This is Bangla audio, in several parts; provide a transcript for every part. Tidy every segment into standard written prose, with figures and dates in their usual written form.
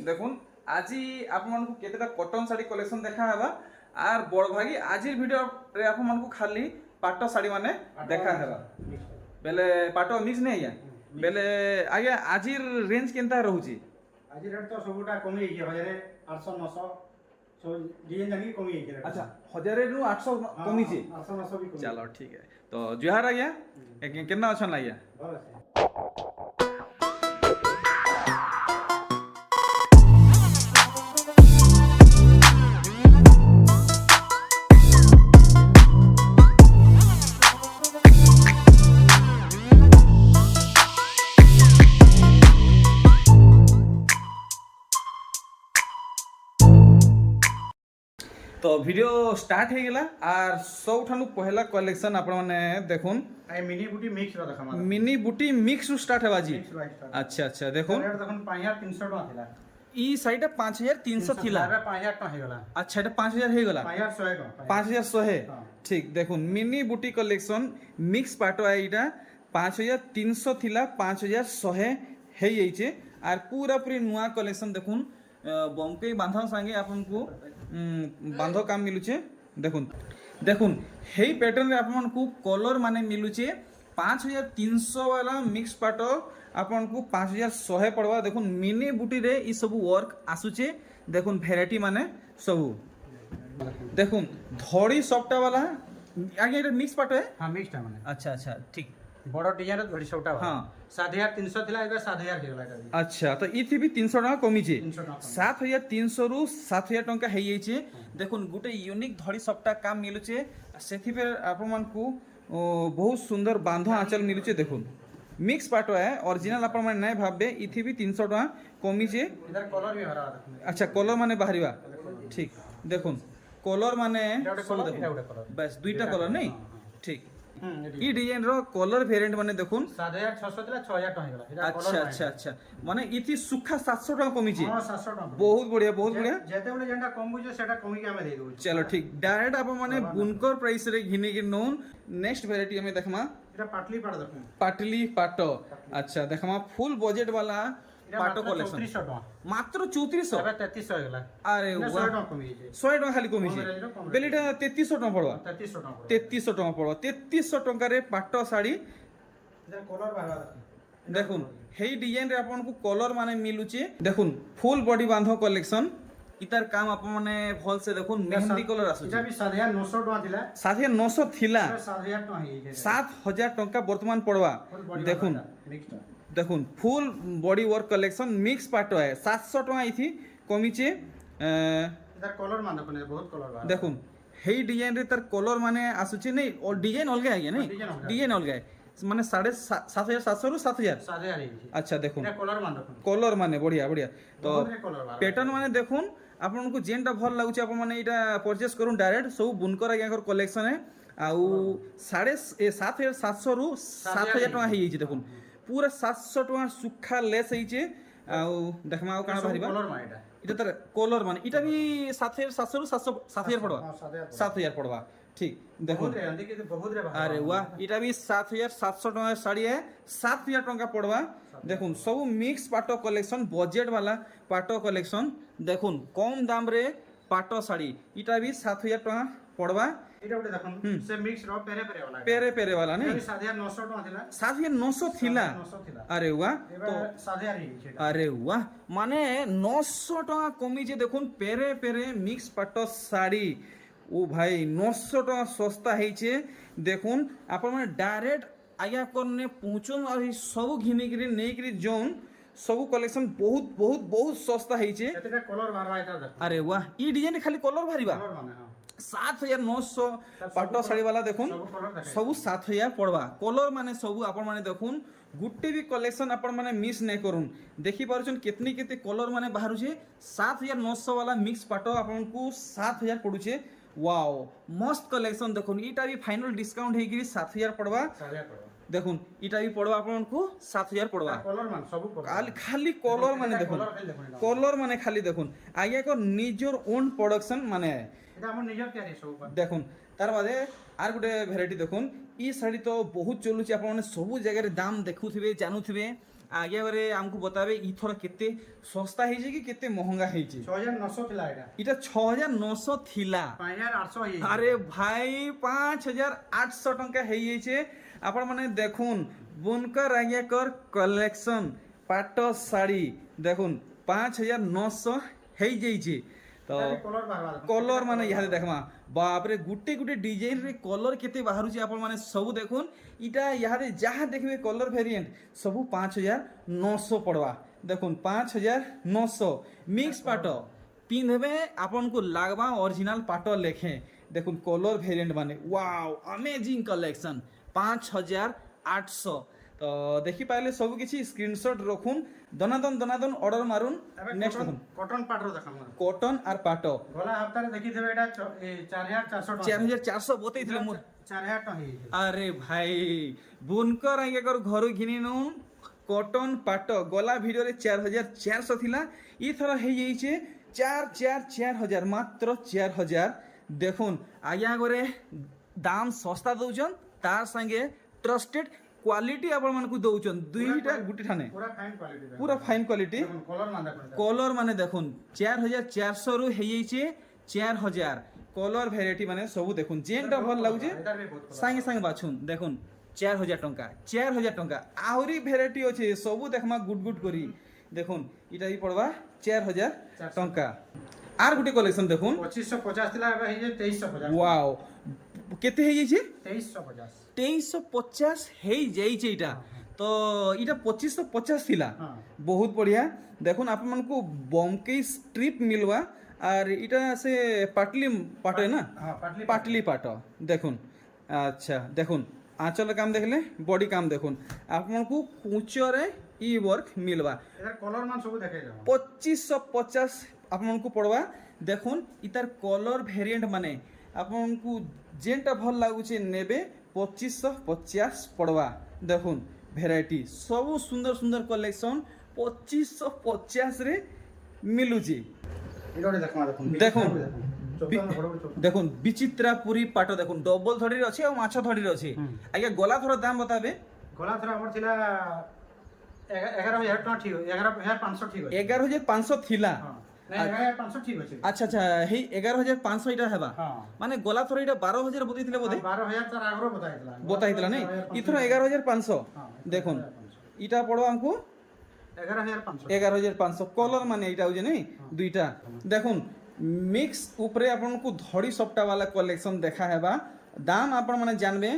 দেখুন আজি আপনার কেতেটা কটন শাড়ি কলেকশন দেখা হবা আর বড় ভাগি আজির ভিডিওরে আপনার খালি পাট শাড়ি মানে দেখা হবা বেলে পাট মিক্স নেই আজ্ঞা বেলে আজ্ঞা আজির রেঞ্জ কেনতা রহুছি আজি রেট তো সবুটা কমি যাইছে 1800 900 সব ডিজাইন জানি কমি যাইছে রেট আচ্ছা 1000 রু 800 কমিছে 800 900 भी कमी चलो ठीक है तो जुहार आज्ञा केना अछन आज्ञा भल আছে तो वीडियो स्टार्ट हो गला और सबठानु पहला कलेक्शन आपण माने देखुन आई मिनी बुटी मिक्स रो देखमा मिनी बुटी मिक्स स्टार्ट है जी मिक्स रो स्टार्ट अच्छा अच्छा देखुन रेट देखन 5300 टका थिला ई साइड 5300 थिला 5000 टका हे गला अच्छा এটা 5000 হয়ে গলা 5100 टका 5100 ঠিক দেখুন মিনি বুটি কালেকশন মিক্স পাটো এইটা 5300 থিলা 5100 হেই যাইছে আর পুরা পুরি নয়া কালেকশন দেখুন বমকে বাঁধা সাঙ্গে আপনাকে বাঁধ কাম মিলুছে দেখুন দেখুন হেই প্যাটার্ন আপনার কলর মানে মিলুছে 5300 वाला मिक्स पाट आपको 5100 पड़वा देखुन मिनी बुटी रे ई सब वर्क आसुचे देखुन भेराइटी माने सब देखुन धड़ी सप्टा वाला आगे ये मिक्स पाट है हां मिक्स टा माने अच्छा अच्छा ठीक बड़ डिजाइन धड़ी सवटा हाँ 7300 थिला एबे 7000 हे गला अच्छा तो ई थी भी 300 टका कमीचे 300 टका 7300 रु 7000 टका है जाइए देखुन गोटे यूनिक धड़ी सप्टा काम मिलुचे सेथि पे आपन मानकू बहुत सुंदर बांध आंचल मिलुचे देखुन मिक्स पाटो है ओरिजिनल अपन माने नहीं भाबे इथि भी 300 टका कमीचे इधर कलर भी हरा देखो अच्छा कलर माने बाहरिबा ठीक देखुन कलर माने सब देखुन बस दुईटा कलर नहीं ठीक ई डिजाइन रो कलर वेरिएंट माने देखुन 7600 थिला 6000 टका हे गला अच्छा अच्छा अच्छा माने इथि सुखा 700 टका कमीचे हां 700 टका बहुत बढ़िया जेते बोले जेंटा कम बुझे सेटा कमी के हमें दे दो चलो ठीक डायरेक्ट आप माने बुनकर प्राइस रे घिने के नोन नेक्स्ट वेराइटी हमें देखमा एटा पाटली पाड़ देखो पाटली पाटो अच्छा देखमा फुल बजट वाला पाटो कलेक्शन 3400 टका मात्र 3400 एबे 3300 हे गला अरे 100 वाह टका कमी जाइए 100 टका खाली कमीचे बेलेटा 3300 टका पड़वा 3300 टका 3300 टका पड़वा 3300 टका रे पाटो साड़ी इधर कलर बाहर देखुन हेई डिजाइन रे आपन को कलर माने मिलुचे देखुन फुल बॉडी बांधो कलेक्शन इतार काम आप माने भल से देखुन मेहंदी कलर आसु इटा भी 7900 टका थिला 7900 थिला 7000 टका हे जाइए 7000 टका वर्तमान पड़वा देखुन मिक्स देखुन full body work collection mix पाटो है 700 टका इथि कमीचे इधर कलर मान देखो बहुत कलर बाहर देखुन हेई डिजाइन रे तार कलर माने आसुचे नहीं और डिजाइन अलगा है नहीं डिजाइन अलगा है माने 7,500 रु 7000 7000 हे जाइए अच्छा देखुन इधर कलर मान देखो कलर माने बढ़िया बढ़िया तो कलर बाहर पैटर्न माने देखुन आपन को जेनटा भल लागुचे आपन माने एटा परचेस करूं डायरेक्ट सब बुनकर आगे कलेक्शन है आउ 7,700 रु 7,000 टका हे जाइए देखुन पूरा 700 टका सुखा लेस होइचे आउ देखमा आउ काना बाहरिबा कलर मान एटा इटा तर कलर माने इटा भी 7,700 रु 7000 पड़वा हां 7000 7000 पड़वा ठीक देखो बहुत रे अंदे के बहुत रे बाहर अरे वाह इटा भी 7,700 टका साड़ी है 7,000 टका पड़वा देखुन सब मिक्स पाटो कलेक्शन बजेट वाला पाटो कलेक्शन देखुन कम दाम रे पाटो साड़ी इटा भी 7,000 टका पड़वा एटा उठे देखन से मिक्स रो पेरे पेरे वाला पेरे वाला नहीं 7900 टका थिला 7,900 थिला 900 थिला अरे वाह एबे 7000 हे जाइए अरे वाह माने 900 टका कमी जे देखुन पेरे पेरे मिक्स पाटो साड़ी ओ भाई 900 टका सस्ता ହେଇଛେ देखुन आपण माने डायरेक्ट आया करने पहुंचन और सब घिनी गिरी नै गिरी जोन सब कलेक्शन बहुत बहुत बहुत सस्ता ହେଇଛେ एतका कलर बाहर एटा देखो अरे वाह ई डिजाइन खाली कलर भरिबा कलर माने हां 7,900 पाटो साड़ी वाला देखुन सब कलर देखे सब 7,000 पड़वा कलर माने सब आपण माने देखुन गुटे भी कलेक्शन आपण माने मिस नै करूं देखि पारुछन कितनी केते कलर माने बाहरुछे 7,900 वाला मिक्स पाटो आपण को 7,000 पडुछे वाओ मस्त कलेक्शन देखुन इटा भी फाइनल डिस्काउंट हे गिरी 7,000 पड़वा 7000 पड़वा देखुन इटा भी पड़वा आपण को 7,000 पड़वा कलर मान सब कलर खाली खाली कलर माने देखुन कलर माने खाली देखुन आगे को निजर ओन प्रोडक्शन माने एटा हमर निजर तयारी सब देखुन तार बादे आर गुटे भेराइटी देखुन ई साड़ी तो बहुत चलुची आपण माने सब जगह रे दाम देखुथिबे जानुथिबे আগে বারে আমাকে বতাবে ইথর কেতে সস্তা হয়েছে কি কেতে মহঙ্গা হয়েছে 6900 ଥିଲା ଏଇଟା এটা 6900 থিলা 5800 ହେଇଯାଇଛି আরে ভাই 5800 টঙ্কা হয়ে যাইছে আপন মানে দেখুন বুনকর আজ্ঞাকর কলেকশন পাট শাড়ি দেখুন 5900 হয়ে যাইছে তো କଲର ବାହାରବା কলর মানে ইহাদে দেখমা বাপরে গুটে গুটে ডিজাইন রে কলর কেতে বাহারুছে আপন মানে সবু দেখুন ইটা ইহাদে যাহা দেখবে কলর ভেরিয়েন্ট সবু 5900 পড়বা দেখুন 5900 মিক্স পাট পিঁধবে আপনকু লাগবা অরিজিনাল পাট লেখে দেখুন কলর ভেরিয়েন্ট মানে ওয়াও अमेजिंग कलेक्शन 5800 তো দেখি পাইলে সবু কিছু স্ক্রিনশট রাখুন দনাদন অর্ডর মারুন নেক্সট দেখুন କଟନ ପାଟର ଦେଖାମ কটন আর পাট ଗଲା ହପ୍ତାରେ ଦେଖିଥିବେ ଏଇଟା 4400 ଟଙ୍କା 4400 বতেইଥିଲେ মোর 4000 ଟଙ୍କା ହେଇଯାଇଛି আরে ভাই বুনকর আজ্ঞাকর ঘর ঘিনি নু কটন পাট গলা ভিডিওরে 4400 থিলা ইথর হয়ে যাইছে 4000 মাত্র 4000 দেখুন আজ্ঞা করে দাম সস্তা দৌছন তার সঙ্গে ট্রাস্টেড क्वालिटी आपण मानकु दउचन दुईटा गुटी ठाने ପୁରା ଫାଇନ କ୍ୱାଲିଟି पूरा फाइन क्वालिटी କଲର ମାନ ଦେଖନ୍ତୁ कलर माने देखुन 4400 रु हे जाइछे 4000 कलर भेराइटी माने सब देखुन जेनटा भल लागुचे ଏଇଟା ବି ବହୁତ संगे संगे बाछुन देखुन 4000 टंका 4000 टंका आहुरी भेराइटी अछि सब देखमा गुड गुड करी देखुन इटा ही पड़वा 4000 टंका आर गुटी कलेक्शन देखुन 2550 ଥିଲା ଏବେ ହେଇଯାଇଛି 2350 वाओ केते हे जाइछे 2350 2350 ହେଇ ଯାଇଛି ଏଇଟା ତ ଏଇଟା 2550 ଥିଲା ହଁ ବହୁତ ବଢିଆ ଦେଖୁন ଆପଣମାନଙ୍କୁ ବମକେଇ ଷ୍ଟ୍ରିପ ମିলବା আর এটা সে পাটলি পাটে না ହଁ ପାଟଲି পাটলি পাট দেখুন আচ্ছা দেখুন আঁচল কাম দেখলে বডি কাম দেখুন আপনারকু কুচরে ই ওয়ার্ক মিলবা এটার কলর মান ସବୁ দেখাই দেব 2550 আপনারকু পড়বা দেখুন ইতার কলর ভেরিয়েন্ট মানে আপনারকু যেটা ভাল লাগুছে নেবে 2550 পড়বা দেখুন ভ্যারাইটি সবু সুন্দর সুন্দর কলেকশন 2550 রে মিলুছি এটা ওটা দেখমা দেখুন দেখুন চোপন বড় বড় চোপন দেখুন বিচিত্রাপুরী পাট দেখুন ডবল ধড়ির আছে আর মাছ ধড়ির আছে আগে গলা থর দাম বতাবে গলা থরা আমার ছিল 11000 টଙ୍କା ঠিক 11500 ঠিক আছে 11500 থিলা হ্যাঁ না 11500 ঠিক আছে আচ্ছা আচ্ছা হেই 11500 এটা হেবা হ্যাঁ মানে গলা থর এটা 12000 বতাইছিলে বোধে 12000 তার আগরো বতাইতলা বতাইতলা নাই ইথর 11500 দেখুন এটা পড়ো আমকু 11500 11500 কলর মানে এটা হচ্ছে নাই দুইটা দেখুন মিক্স উপরে আপনাকে ধড়ি সপ্তাহ वाला কলেকশন দেখা হেবা দাম আপন মানে জানবে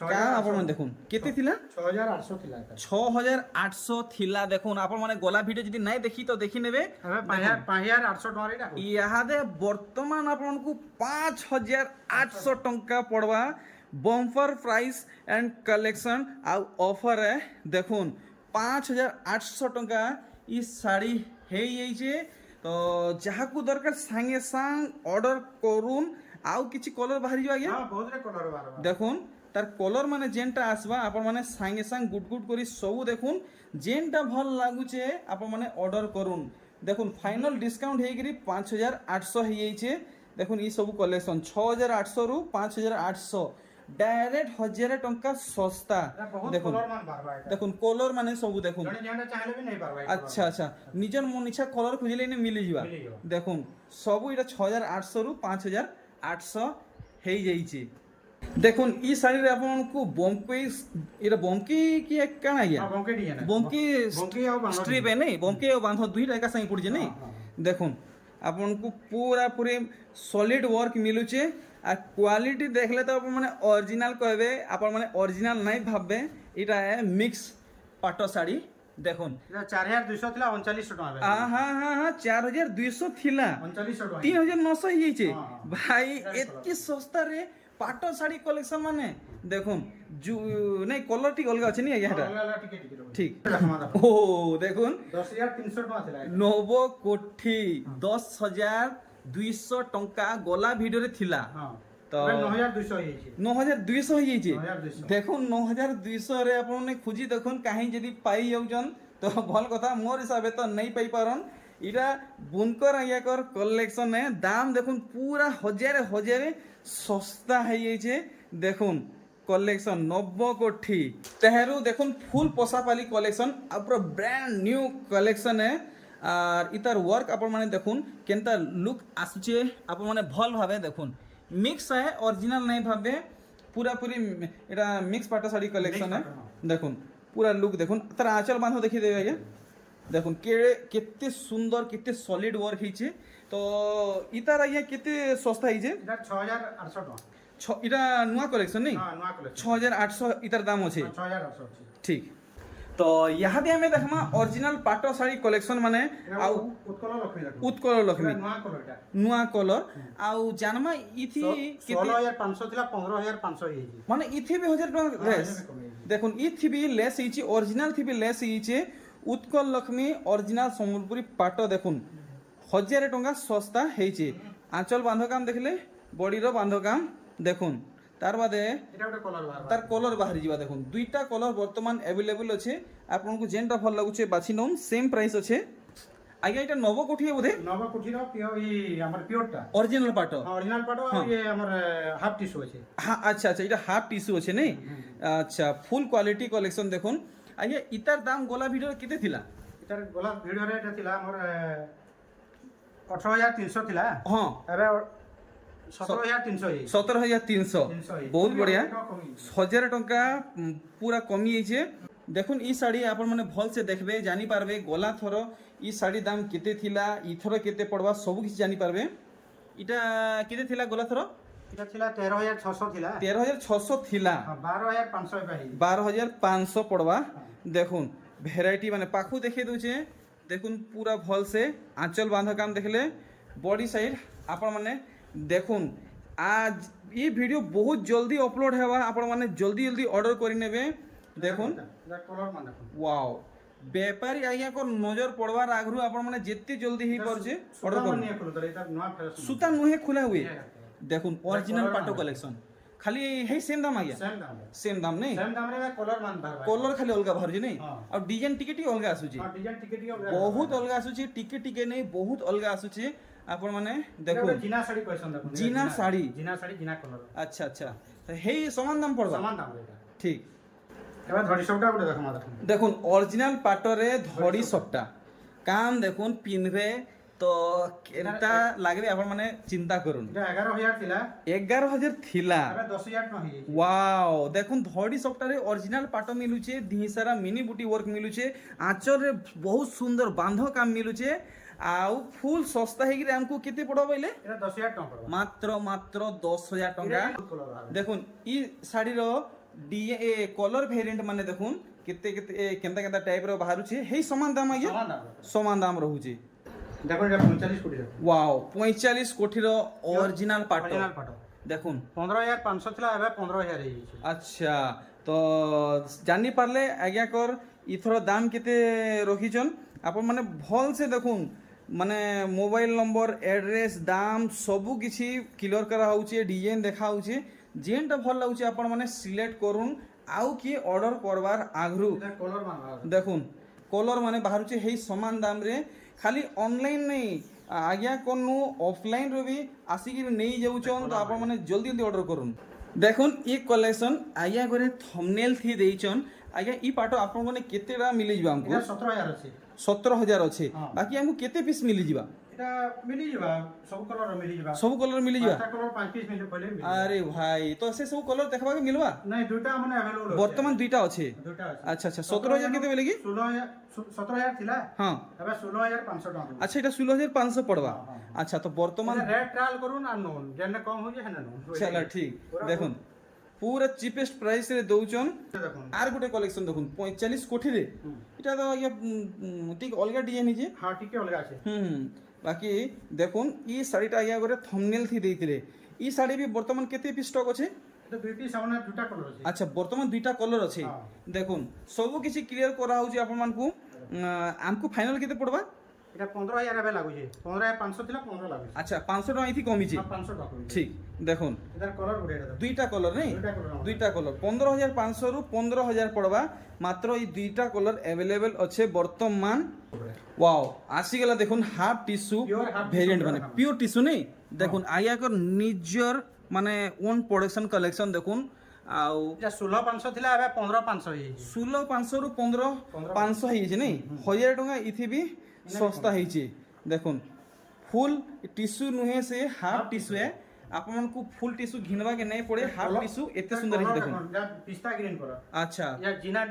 কাম আপন মানে দেখুন কেতে থিলা 6800 ଥିଲା এটা 6800 থিলা দেখুন আপন মানে গলা ভিডিও যদি নাই দেখি তো দেখি নেবে હવે 5800 ଟଙ୍କା ଏଇଟା ইহাদে বর্তমান আপনাকে 5800 টঙ্কা পড়বা বম্পার প্রাইস এন্ড কালেকশন আর অফর দেখুন 5800 টঙ্কা ই শাড়ি হয়ে যাইছে তো যাহাকু দরকার সাঙ্গে সাং অর্ডর করুন আউ কিছু কলর বাহারি যাবে ହଁ ବହୁତ ରେ କଲର ବାହାରବା দেখুন তার কলর মানে যেনটা আসবা আপন মানে সাঙ্গে সাং গুড গুড করি সবু দেখুন যেনটা ভাল লাগুছে আপন মানে অর্ডর করুন দেখুন ফাইনাল ডিসকাউন্ট হয়েগিরি 5800 হয়ে যাইছে দেখুন এই সবু কলেকশন 6800 রু 5800 ডাইরেক্ট 1000 টঙ্কা সস্তা এটা বহুত দেখুন কলর মান বাহারবা এটা দেখুন কলর মানে সবু দেখুন জଣେ যেটা ଚାହିଁଲେ ବି ନେଇ ପାରବା আচ্ছা আচ্ছা নিজের মন ইচ্ছা কলর খুঁজলে এনে মিলে যাবা মিলিଯିବ। দেখুন সবু এটা 6800 রু 5800 হয়ে যাইছে দেখুন ই শাড়িরে আপনারকু বমকি এটা বমকি কি এক কাণ আজ্ঞা ହଁ ବଙ୍କେ ଟିକେ ନା বমকি ବଙ୍କି ଆଉ ବାନ୍ଧ স্ট্রিপ এ নেই বমকি ও বাঁধ দুইটা একা সাথে পড়ছে নেই দেখুন আপনারকু পুরা পুরি সলিড ওয়ার্ক মিলুছে আর কোয়ালিটি দেখলে তো আপন মানে অরিজিনাল কইবে আপন মানে অরিজিনাল নাই ভাববে এটা মিক্স পাট শাড়ি দেখুন এটা 4200 ଥିଲା 3900 ଟଙ୍କା ଏବେ হ্যাঁ হ্যাঁ হ্যাঁ 4200 থিলা 3900 ଟଙ୍କା 3900 হয়ে যাইছে হ্যাঁ, হ্যাঁ। ভাই এতকি সস্তা রে পাট শাড়ি কলেকশন মানে দেখুন নাই কলর ঠিক অলগা আছে নি আজ্ঞা এটা ଅଲଗା ଅଲଗା ଟିକେ ଟିକେ ରହୁଛି ঠিক ଦେଖମା ଦେଖ ও দেখুন 10300 ଟଙ୍କା ଥିଲା ଏଇଟା। নব কোঠি 10200 টঙ্কা গলা ভিডিওরে থিলা ହଁ তো ଏବେ 9200 ହେଇଯାଇଛି 9200 হয়ে যাইছে 9200 দেখুন 9200 রে আপন খুঁজি দেখুন কাহি যদি পাই যাউছন তো ভাল কথা মোর হিসাবে তো নাই পাই পারন এটা বুনকর আজ্ঞাকর কলেকশন দাম দেখুন পুরা হজারে হজারে সস্তা হয়ে যাইছে দেখুন কলেকশন নবকোঠি তেহেরু দেখুন ফুল পোষাপালি কলেকশন আর পুরো ব্র্যান্ড নিউ কলেকশন এ আর ইতার ওয়ার্ক আপন মানে দেখুন কেনতা লুক আসুছে আপন মানে ভাল ভাবে দেখুন মিক্স है অরিজিনাল নাই ভাবে পুরাপুরি এটা মিক্স পাটা শাড়ি কলেকশন है দেখুন পুরা লুক দেখুন তার আঁচল বাঁধ দেখি দেবে আজ্ঞা দেখুন কেতে সুন্দর কেতে সলিড ওয়ার্ক হয়েছে তো ইতার আজ্ঞা কেতে সস্তা হয়েছে এটা 6800 টাকা এটা নূয়া কলেকশন নেই হ্যাঁ নয়া কলেকশন 6800 ইতার দাম আছে 6800 আছে ঠিক তো ইহাদে আমি দেখমা অরিজিনাল পাট শাড়ি কলেকশন মানে আউ উৎকল লক্ষ্মী দেখো উৎকল লক্ষ্মী নয়া কলর এটা নূয়া কলর আউ জানমা ইথি কেতে 16500 ଥିଲା 15500 ହେଇଛି মানে ইথি বি 1000 টাকা লেস দেখুন ইথি বি লেস হইছি অরিজিনাল থি বি লেস হইছে উৎকল লক্ষ্মী অরিজিনাল সম্বলপুরি পাট দেখুন 1000 টাকা সস্তা হইছে আঁচল বাঁধ কাম দেখলে বডির বাঁধ কাম দেখুন তার বাদে এটা একটা কলর বাহার তার কলর বাহারি যা দেখুন দুইটা কলর বর্তমান अवेलेबल আছে আপনাকে যেনটা ভাল লাগুছে বাছি নন সেম প্রাইস আছে আগে এটা নবকোঠি বোধে নবকুঠির পিওর এই আমার পিওরটা অরিজিনাল পাট অরিজিনাল পাটো আর এই আমার হাফ টিস্যু আছে হ্যাঁ আচ্ছা আচ্ছা এটা হাফ টিস্যু আছে নেই আচ্ছা ফুল কোয়ালিটি কালেকশন দেখুন আগে ইতার দাম গোলা ভিডিও কেতে থিলা এটার গলা ভিডিওরে এটা ଥିଲା আমার 18300 ଥିଲା হ্যাঁ ଏବେ 17300 ହେଇଛି 17300 ବହୁତ ବଢିଆ 1000 ଟଙ୍କା পুরা কমি যাইছে দেখুন ই শাড়ি আপন মানে ভাল সে দেখবে জানি পারবে গলা থর ই শাড়ি দাম কেতে থিলা ইথর কেতে পড়বা সব কিছু জানি পারবে এটা কেতে থিলা গলা থর এটা ଥିଲା 13600 ଥିଲା 13600 থিলা 12500 ଏବେ ହେଇଛି 12500 পড়বা দেখুন ভ্যারাইটি মানে পাখু দেখে দউছে দেখুন পুরা ভাল সে আঁচল বাঁধ কাম দেখলে বডি সাইড আপন মানে দেখুন আজ এই ভিডিও বহুত জলদি অপলোড হেবা আপন মানে জলদি জলদি অর্ডর করে নেবে দেখুন এটা কলর মানে দেখুন ওয়াও বেপারি আজ্ঞা কো নজর পড়বার আগ্রহ আপন মানে যেতে জলদি হি পারছে অর্ডর করুন নিয়ে খুলো তাহলে এটা নয়া ফ্যাশন সুতা নুহে খোলা হুয়ে দেখুন অরিজিনাল পাটো কালেকশন খালি হেই সেম দাম আজ্ঞা সেম দাম সেম দাম নেই সেম দামରେ এটা কলর মান বাহার কলর খালি অলগা বাহারুଛି নেই হ্যাঁ। আর ডিজাইন টিকে টিকে অলগা আসুଛି আর ডিজাইন টিকে টিকে বহুত অলগা আসুଛି টিকে টিকে নেই বহুত অলগা আসুଛି আপন মানে দেখুন জিনা শাড়ি পছন্দ দেখুন জিনা শাড়ি জিনা শাড়ি জিনা কলর আচ্ছা আচ্ছা হেই সমান দাম পড়বা সমান দাম এটা ঠিক এবার ধরি সবটা গুলো দেখো মা দেখুন দেখুন অরিজিনাল পাটরে ধড়ি সবটা কাম দেখুন পিনবে তো এটা লাগবে আপন মানে চিন্তা করুন এটা 11000 ଥିଲା 11000 থিলা ଏବେ 10000 ଟଙ୍କା ହେଇଯାଇଛି ওয়াও দেখুন ধড়ি সবটারে অরিজিনাল পাট মিলুছে দিহিসারা মিনি বুটি ওয়ার্ক মিলুছে আঁচরে বহুত সুন্দর বাঁধ কাম মিলুছে আউ ফুল সস্তা হেগিরে আমকু কেতে পড়বা বইলে এটা 10000 ଟଙ୍କା ପଡବା মাত্র মাত্র 10000 টাকা কলর বাহার দেখুন ই শাড়ির কলর ভেরিয়েন্ট মানে দেখুন কেতে কেতে কেনতা কেনতা টাইপ র বাহারুছে হেই সমান দাম আগে সমান দাম সমান দাম রহুছে দেখুন এটা 45 কোটি টাকা ওয়াও 45 কোটির অরিজিনাল পাট অরিজিনাল পাটো দেখুন 15500 ଥିଲା ଏବେ 15000 ହେଇଯାଇଛି আচ্ছা তো জানি পারলে আজ্ঞা কর ইথর দাম কেতে রখিছন আপন মানে ভাল সে দেখুন মানে মোবাইল নম্বর এড্রেস দাম সবু কিছু ক্লিয়ার করা হচ্ছে ডিজাইন দেখা হচ্ছে যেনটা ভাল লাগুছে আপন মানে সিলেক্ট করুন আউ কি অর্ডর করবার আগ্রহ এটা কলর মান বাহার দেখুন কলর মানে বাহারুছে হেই সমান দাম রে খালি অনলাইন নেই আজ্ঞা কোন অফলাইন রে বি আসিকি নেই যাউছন তো আপন মানে জলদি জলদি অর্ডর করুন দেখুন ই কলেকশন আজ্ঞা করে থম্বনেল থি দেইছন আজ্ঞা ই পাটো আপন মানে কেতেটা মিলি ଯିବା আমকু এটা 17000 ଅଛି 17000 আছে হ্যাঁ। বাকি আমকু কেতে পিস মিলি ଯିବା এটা মিলি ଯିବା ସବୁ କଲର ମିଲି ଯିବା ସବୁ କଲର ମିଲି ଯିବା ପାଞ୍ଚଟା କଲର 5 ପିସ୍ ମିଲି ପଇଲେ ମିଲି আরে ভাই তো সে সব কলর দেখবা কি মিলবা ନାଇଁ ଦୁଇଟା ମାନେ अवेलेबल ଅଛି বর্তমান দুইটা আছে দুইটা ଅଛି আচ্ছা আচ্ছা 17000 কেতে বেলে কি 17000 ଥିଲା হ্যাঁ ଏବେ 16500 ଟଙ୍କା ଦଉଛୁ। আচ্ছা এটা 16500 পড়বা হ্যাঁ, আচ্ছা তো বর্তমান এটা ରେଟ୍ ଟ୍ରାଏଲ করুন আর নোন যেনে কম হଉଛି হেনে নোন চলা ঠিক দেখুন পুরা চিপেস্ট প্রাইস রে দউছন দেখুন আর গোটে কালেকশন দেখুন 45 কোটি রে এটা তো আজ্ঞা ঠিক অলগা ডিজাইন হিজে হ্যাঁ ଟିକେ ଅଲଗା ଅଛି বাকি দেখুন ই শাড়িটা আজ্ঞা করে থম্বনেল থি দেইতিলে ই শাড়ি বি বর্তমান কেতে পিস স্টক আছে এটা দুই পিস সামনে দুটা কলর ଅଛି আচ্ছা বর্তমান দুইটা কলর আছে হ্যাঁ। দেখুন সবু কিছু ক্লিয়ার করা হଉଛି ଆପଣମାନଙ୍କୁ ଆମକୁ ফাইনাল কেতে পড়বা এটা 15000 ଏବେ ଲାଗୁଛି 15500 ଥିଲା 15 ଲାଗୁଛି আচ্ছা 500 টাকা এথি কমিছে 500 ଟଙ୍କା ପଡୁଛି ঠিক দেখুন এটার কলর গুড়ে এটা দুইটা কলর নেই দুইটা কলর দুইটা কলর 15500 রু 15000 পড়বা মাত্র এই দুইটা কলর अवेलेबल আছে বর্তমান ওয়াও আসিগলা দেখুন half tissue Pure half variant tissue মানে হ্যাঁ। পিওর টিস্যু নেই দেখুন আইয়াকর নিজর মানে ওন প্রোডাকশন কালেকশন দেখুন ଆଉ এটা 16500 ଥିଲା ଏବେ 15500 ହେଇଯାଇଛି 16,500 ରୁ 15,500 ହେଇଯାଇଛି ନାଇଁ 1000 ଟଙ୍କା ଇଥି ବି ଶସ୍ତା ହେଇଛି ଦେଖୁନ୍ ফুল টিস্যু নুহে সে হাফ টিস্যু এ ଆପଣଙ୍କୁ ফুল টিস্যু ঘিনবা কে নাই পড়ে হাফ টিস্যু এতে সুন্দর ହେଇଛି দেখুন পিস্তা গ্রিন কলর আচ্ছা या जिना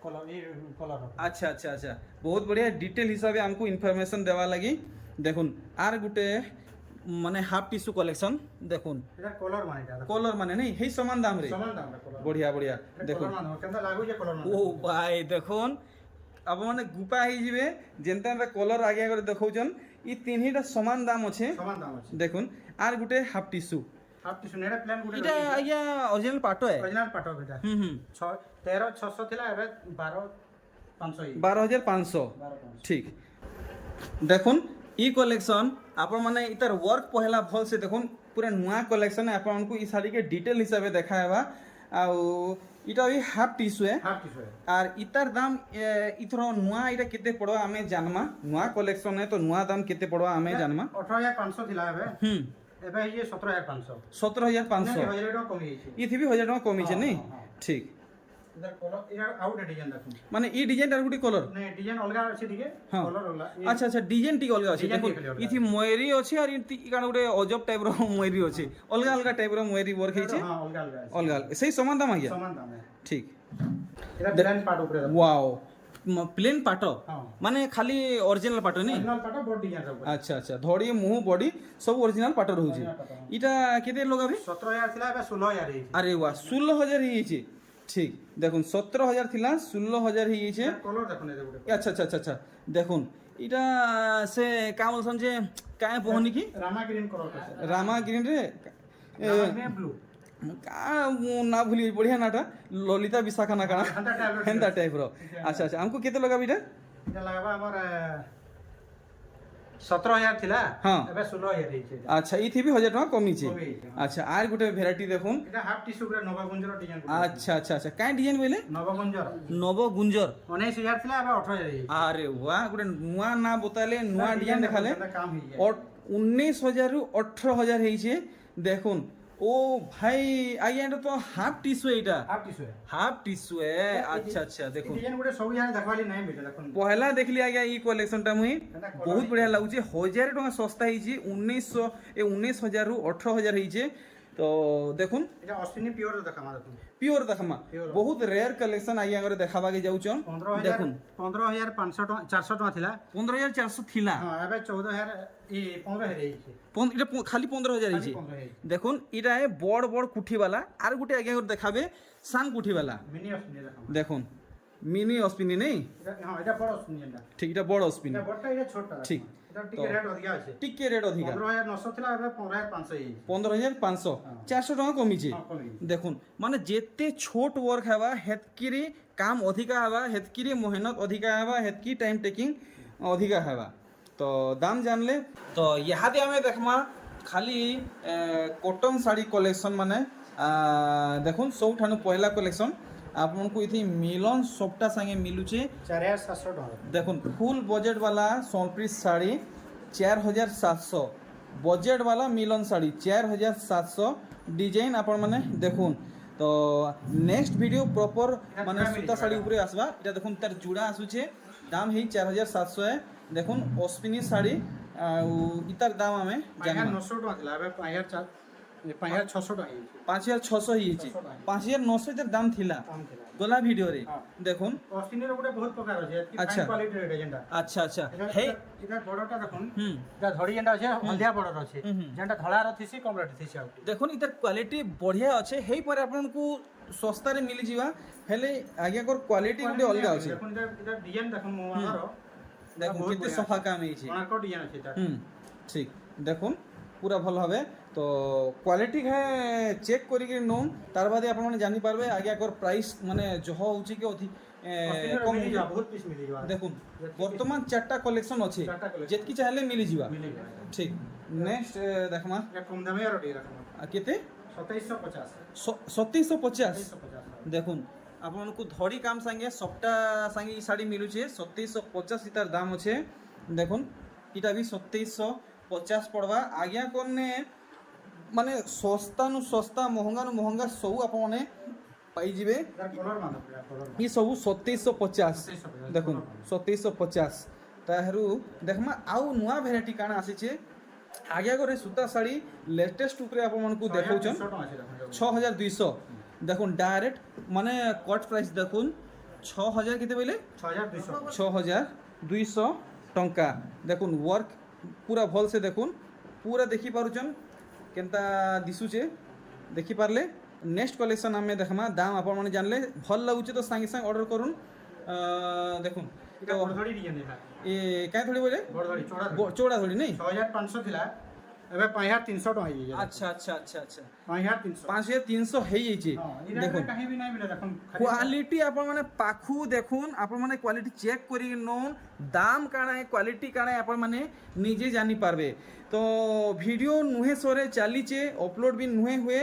कलर ये कलर আচ্ছা আচ্ছা আচ্ছা বহুত বঢ়িয়া ডিটেল হিসাবে আমকু ইনফরমেশন দেওয়া লাগি দেখুন আর গুটে মানে হাফ টিস্যু কলেকশন দেখুন এটা কলর মানে এটা কলর মানে নেই হেই সমান দাম রে সমান দাম কলর বঢ়িয়া বঢ়িয়া দেখুন কলর মানে কেমন লাগু যে কলর মানে ও ভাই দেখুন আপনার গুপা হয়ে যাবে যেনটা কলর আগে করে দেখাউছন ই তিনটা সমান দাম আছে সমান দাম আছে দেখুন আর গুটে হাফ টিস্যু হাফ টিস্যু নেড়া প্ল্যান গুলো এটা আজ্ঞা অরিজিনাল পাটো এ অরিজিনাল পাটো এটা হুম হুম 13600 ଥିଲା ଏବେ 12500 12,500 12500 ঠিক দেখুন ই কলেকশন আপন মানে ইতার ওয়ার্ক পহলা ভাল সে দেখুন পুরা নয়া কলেকশন আপনার ই শাড়ি কে ডিটেল হিসাবে দেখাবা আউ এটা ওই হাফ টিস্যু এ হাফ টিস্যু আর ইতার দাম ইথর নয়া এটা কেতে পড়বা আমি জানমা নয়া কলেকশন এ তো নয়া দাম কেতে পড়বা আমি জানমা 18500 ଥିଲା ଏବେ হুম ଏବେ ଇଏ 17500 17,500 1000 ଟଙ୍କା କମି ଯାଇଛି ইথি 1000 টাকা কমিছে নেই ঠিক ಇದರ ಕಲರ್ ಇದು ಔಟ್ ಡಿಸೈನ್ দেখুন মানে ই ডিজাইনটার গুটি কলর নে ডিজাইন অলগা আছে দিকে হ্যাঁ। কলর অলগা আচ্ছা আচ্ছা ডিজাইন টি অলগা আছে ডিজাইন দেখুন টি অলগা। ইথি ময়ূরী আছে আর ইতি কান গুটে অজব টাইপর ময়ূরী আছে অলগা অলগা টাইপর ময়ূরী ওয়ার্ক হইছে হ্যাঁ অলগা অলগা আছে অলগা অলগা সেই সমান দাম আজ্ঞা সমান দাম ঠিক এটা ব্র্যান্ড পার্ট উপরে ওয়াও প্লেন পাট হ্যাঁ মানে খালি অরিজিনাল পাট নেই অরিজিনাল পার্ট বড় ডিজাইন উপরে আচ্ছা আচ্ছা ধড়ি মুহ বডি সব অরিজিনাল পাট রହୁଛି Original পাট, হ্যাঁ। এটা কেতে লগাবি 17000 ଥିଲା ଏବେ 16000 ହେଇଛି আরে ওয়া 16,000 হইছে ঠিক দেখুন 17,000 ଥିଲା 16,000 হইছে কলর দেখুন এই গুলো আচ্ছা আচ্ছা আচ্ছা আচ্ছা দেখুন এটা সে কা বলছন যে কায় পহনি কি রামা গ্রিন কলর আছে রামা গ্রিন রে রামা ব্লু কা না ভুলি বঢ়িয়া নাটা ললিতা বিশাখা না কানা হেন্তা টাইপ হেন্তা টাইপ র আচ্ছা আচ্ছা আমকু কেতে লগাবি এটা এটা লাগবা আমার 17000 ଥିଲା হ্যাঁ। ଏବେ 16000 ହେଇଛି আচ্ছা ইথি বি 1000 টাকা কমিছে কমিছে, আচ্ছা আর গুটে ভ্যারাইটি দেখুন এটা হাফ টিস্যু উপরে নবগুঞ্জর ডিজাইন আচ্ছা আচ্ছা আচ্ছা কাই ডিজাইন বলে নবগুঞ্জর নব গুঞ্জর 19000 ଥିଲା ଏବେ 18000 ହେଇଛି আরে ওয়া গুটে নুয়া না বতালে নুয়া ডিজাইন দেখালে কাম ହେଇଛି 19,000 রু 18,000 হইছে দেখুন ও ভাই আইয়া এটা তো হাফ টিস্যু এটা হাফ টিস্যু হাফ টিস্যু এ আচ্ছা আচ্ছা দেখুন ডিজাইন গুলো সব ইয়ার দেখবালি নাই বেটা দেখুন পহলা দেখলি আজ্ঞা ই কলেকশনটা মুই এটা colour বহুত বঢ়িয়া লাগুছে 1000 টাকা সস্তা হইছে 19,000 রু 18,000 হইছে তো দেখুন এটা অশ্বিনী পিওর দেখামা দেখুন পিওর দেখামা Pure। বহুত রেয়ার কলেকশন আজ্ঞা করে দেখাবাকে যাউছন 15000 দেখুন 15500 ଟଙ୍କା 400 ଟଙ୍କା ଥିଲା 15,400 থিলা ହଁ ଏବେ 14000 ଇ 15000 ହେଇଛି এটা খালি 15,000 হইছে 15,000 ହେଇଛି দেখুন এটা বড় বড় কুঠিবালা আর গোটে আজ্ঞা করে দেখাবে সান কুঠিবালা মিনি অশ্বিনী দেখামা দেখুন মিনি অস্পিনি নেই এটা ହଁ এটা বড় অশ্বিনী এটা ঠিক এটা বড় অস্পিনি এটা বড়টা এটা ছোটটা ঠিক। এটা ଟିକେ রেট ଅଧିକା ଅଛି টিকে রেট অধিকা 15900 ଥିଲା ଏବେ 15500 ହେଇଛି 15,500 হ্যাঁ। 400 টাকা কমিছে ହଁ କମି দেখুন মানে যেতে ছোট ওয়ার্ক হবা হেতকিরি কাম অধিকা হবা হেতকিরি মেহনত অধিকা হবা হেতকি টাইম টেকিং অধিকা হবা তো দাম জানলে তো ইহাদে আমি দেখমা খালি কটন শাড়ি কলেকশন মানে দেখুন সবঠানু পয়লা কলেকশন আপনার এটি মিলন সবটা সাথে মিলুছে 4700 ଟଙ୍କା দেখুন ফুল বজেট वाला सोनप्रीत শাড়ি 4,700 বজেট वाला মিলন শাড়ি 4,700 ডিজাইন আপন মানে দেখুন তো নেক্সট ভিডিও প্রপর মানে সুতা শাড়ি উপরে আসবা এটা দেখুন তার জুড়া আসুছে দাম হেই 4,700 এ দেখুন অশ্বিনী শাড়ি ইতার দাম আমি জানি 900 ଟଙ୍କା ଥିଲା ଏବେ 5600 ଟଙ୍କା ହେଇଛି 5,600 হইছে 5,900 এর দাম থিলা କମ ଥିଲା গলা ভিডিওরে হ্যাঁ। দেখুন অশ্বিনীর ଗୋଟେ ବହୁତ ପ୍ରକାର ଅଛି ଏତିକି আচ্ছা। ফাইন କ୍ୱାଲିଟିର ডিজাইনଟା আচ্ছা আচ্ছা এটা হেই এটা বড়টা দেখুন হুম এটা ধଡ଼ି ଯେନ୍ଟା ଅଛି ହଳଦିଆ ବଡର ଅଛି ହୁଁ, ହୁଁ। ଯେନ୍ଟା ଧଳାର ଥିସି କମଳାଟ ଥିସି ଆଉ দেখুন ইতার কোয়ালিটি বঢ়িয়া আছে হেই পরে আপনারকু সস্তারে মিলি যাবা হেলে আজ্ঞা কর কোয়ালিটি গুটি অলগা আছে দেখুন এটা ডিজাইন দেখুন মোহনার দেখুন কেতে সফা কাম হইছে কোଣାର୍କ ডিজাইন ଅଛି এটা হুম ঠিক দেখুন পুরা ভাল হবে তো কোয়ালিটি হ্যাঁ চেক করি নোন তার বাদে আপনার জানি পারবে আজ্ঞা কর প্রাইস মানে জহ হচ্ছে কি অধি কম হয়ে ମିଳିଯିବ ବହୁତ ପିସ୍ ମିଳିଯିବ দেখুন বর্তমান 4টা কলেকশন আছে ଚାରିଟା collection। যেতকি চাইলে মিলি যাবা ମିଳିଯିବ ঠিক নেক্সট দেখমা এটা কম দামের ଟିକେ দেখুন কেতে 2750 2750 2750 দেখুন আপনার ধরি কাম সাঙ্গে সবটা সাঙ্গে ই শাড়ি মিলুছে 2750 ইতার দাম আছে দেখুন এটা বি 2750 পড়বা আজ্ঞা করনে মানে সস্তা নু সস্তা মহঙ্গা নু মহঙ্গা সবু আপনে পাইଯିବେ ତାର କଲର ମାନ ପୁରା କଲର ଇ ସବୁ 2750 ଦେଖୁନ୍ 2750 ତାହାରୁ ଦେଖମା ଆଉ ନୂଆ ଭେରାଇଟି କାଣା ଆସିଛେ ଆଜ୍ଞା gore ସୂତା ଶାଢ଼ୀ ଲେଟେଷ୍ଟ ଉପରେ ଆପଣମାନଙ୍କୁ ଦେଖଉଛନ୍ 6200 দেখুন ডাইরেক্ট মানে কট প্রাইস দেখুন 6000 কেতে বলে 6200 টঙ্কা দেখুন ওয়ার্ক পুরা ভাল সে দেখুন পুরা দেখি পারুছন কেনতা দিশুছে দেখি পারলে নেক্সট কলেকশন আমি দেখমা দাম আপন মানে জানলে ভাল লাগুছে তো সাঙ্গে সাঙ্গে অর্ডর করুন দেখুন এটা বড়ধড়ি ডিজাইন এটা এ কাই থোড়ি বলে বড়ধড়ি চৌড়া থোড়ি নাই 6500 ଥିଲା ଏବେ 5300 ଟଙ୍କା ହେଇଯାଇଛି আচ্ছা আচ্ছা আচ্ছা আচ্ছা 5300 5300 ହେଇଯାଇଛି দেখুন কাহি भी নাই মিলে দেখুন क्वालिटी आपण माने पाखु देखुन आपण माने क्वालिटी चेक करी नोन दाम काଣା है क्वालिटी काଣା है आपण माने निजे जानी पारबे तो वीडियो नुहे सोरे चालीचे अपलोड भी नुहे हुए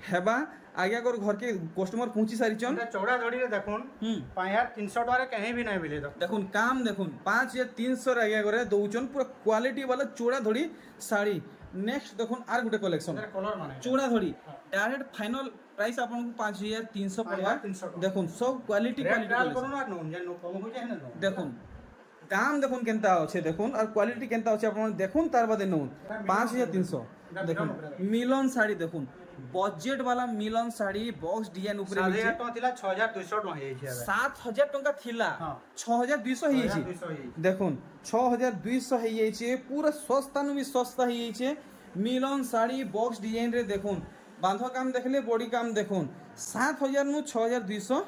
हेबा आगे अगर घर के कस्टमर पहुंची सारिचन এটা চৌড়া ধড়িরে দেখুন 5300 টাকারে কাহি भी নাই মিলে देखुन काम देखुन 5300 आगे करे दउचन पूरा क्वालिटी वाला चोड़ा धड़ी साड़ी नेक्स्ट देखुन आर गुटे कलेक्शन এটা কলর মানে चोड़ा धड़ी डायरेक्ट फाइनल प्राइस आपन को 5300 पड़वा 5300 देखुन सब क्वालिटी রেট क्वालिटी ডাল করুন আর নুন যে কম হই যায় না দেখুন দাম দেখুন কেনতা আছে দেখুন আর কোয়ালিটি কেনতা আছে আপনারা দেখুন তার বাদে নুন 5300 দেখুন মিলন শাড়ি দেখুন बजेट वाला मिलन शाड़ी बॉक्स डिजाइन ऊपर 7000 टका थिला 6200 टका हेइ छै 7000 टका थिला हां 6200 हेइ छै 6200 हेइ देखुन 6200 हेइ छै पूरा सस्ता नु भी सस्ता हेइ छै मिलन शाड़ी बॉक्स डिजाइन रे देखुन बांधो काम देखले बॉडी काम देखुन 7000 नु 6200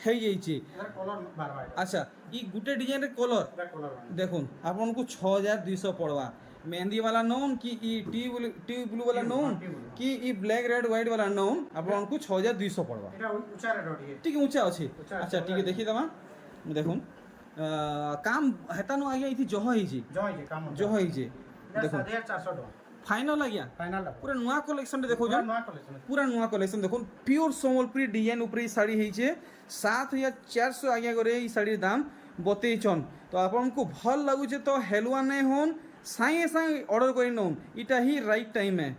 हेइ छै এর কলর বারবার अच्छा ई गुटे डिजाइन रे कलर এটা কলর देखुन आपन को 6200 पड़वा मेहंदी वाला नोन कि ई टी ब्लू वाला नोन कि ई ब्लैक रेड व्हाइट वाला नोन आपन को 6200 पड़वा এটা উঁচা রেট দিয়ে ठीक ऊंचा अछि अच्छा ठीक है देखि दमा देखुन काम हेता नो आगे इथि जह होई छी জয় যে কাম जह होई छी দেখুন देखुन 7400 টাকা फाइनल आ गया ফাইনাল पूरा नुआ कलेक्शन देखो পুরা जो নয়া কলেকশন पूरा नुआ कलेक्शन देखुन प्योर सोमलपुरी डिजाइन ऊपर ई साड़ी हेइ छे 7400 आगे करे ई साड़ी दाम बतेइछन तो आपन को भल लागु छे तो हेलवा नै होन सागे सागे ऑर्डर करी नोन इटा ही राइट टाइम है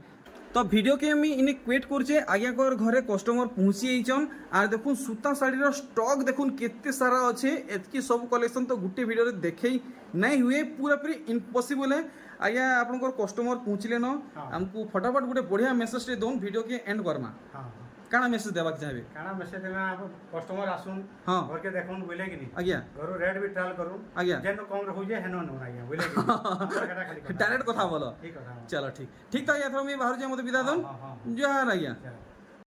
तो वीडियो के আমি ইনে ক্রিয়েট করছে আগে কর ঘরে কাস্টমার পৌঁছি আইছন আর দেখুন সুতা শাড়ির স্টক দেখুন কেতে সারা আছে এতকি সব কালেকশন তো গুটে ভিডিও রে দেখাই নাই হুয়ে পুরা পুরি ইম্পসিবল है आज्ञा आपनकर कस्टमर पहुँचले न हमको फटाफट गोटे बढ़िया मेसेज टे दोन वीडियो के एंड करमा हां काना मेसेज देबाक चाहबे কানা মেসেজ দেনা কস্টমার আসুন हाँ घर के देखुन बोले कि नहीं आज्ञा घर रेट भी ट्रायल करूं आज्ञा जेन कम रे हो जाए हेनो न आज्ञा बोले कि डायरेक्ट কথা বলো ठीक কথা चलो ठीक ठीक तो आज्ञा थोड़ा मैं बाहर जाए मते विदा दन हां हां जय आज्ञा चलो